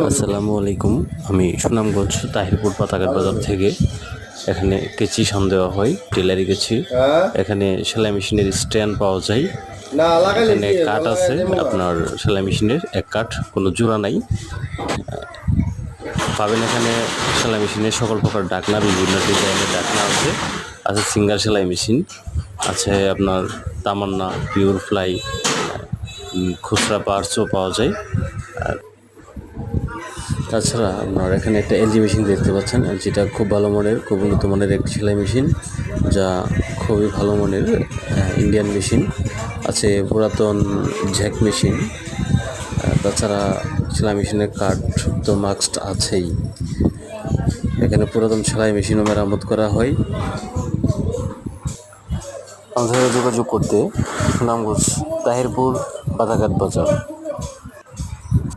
আসসালামু আলাইকুম। আমি সুনামগঞ্জ তাহিরপুর পাতাঘাট বাজার থেকে। এখানে কেচি দেওয়া হয়, টেলারি কেচি। এখানে সেলাই মেশিনের স্ট্যান্ড পাওয়া যায়। এখানে কাঠ আছে আপনার সেলাই মেশিনের, এক কাঠ, কোনো জোড়া নাই। পাবেন এখানে সেলাই মেশিনের সকল প্রকার ডাকনা, বিভিন্ন ডিজাইনের ডাকনা আছে। আছে সিঙ্গার সেলাই মেশিন, আছে আপনার তামান্না, পিওর ফ্লাই, খুচরা পার্টসও পাওয়া যায়। আর তাছাড়া আপনার এখানে একটা এলজি মেশিন দেখতে পাচ্ছেন, যেটা খুব ভালো মানের, খুব উন্নত মানের একটি সেলাই মেশিন, যা খুবই ভালো মানের ইন্ডিয়ান মেশিন। আছে পুরাতন ঝ্যাক মেশিন। তাছাড়া সেলাই মেশিনের কাঠ তো মাস্ট আছেই। এখানে পুরাতন সেলাই মেশিনও মেরামত করা হয়। আমাদের যোগাযোগ করতে সুনামগঞ্জ তাহিরপুর পাতাঘাট বাজার।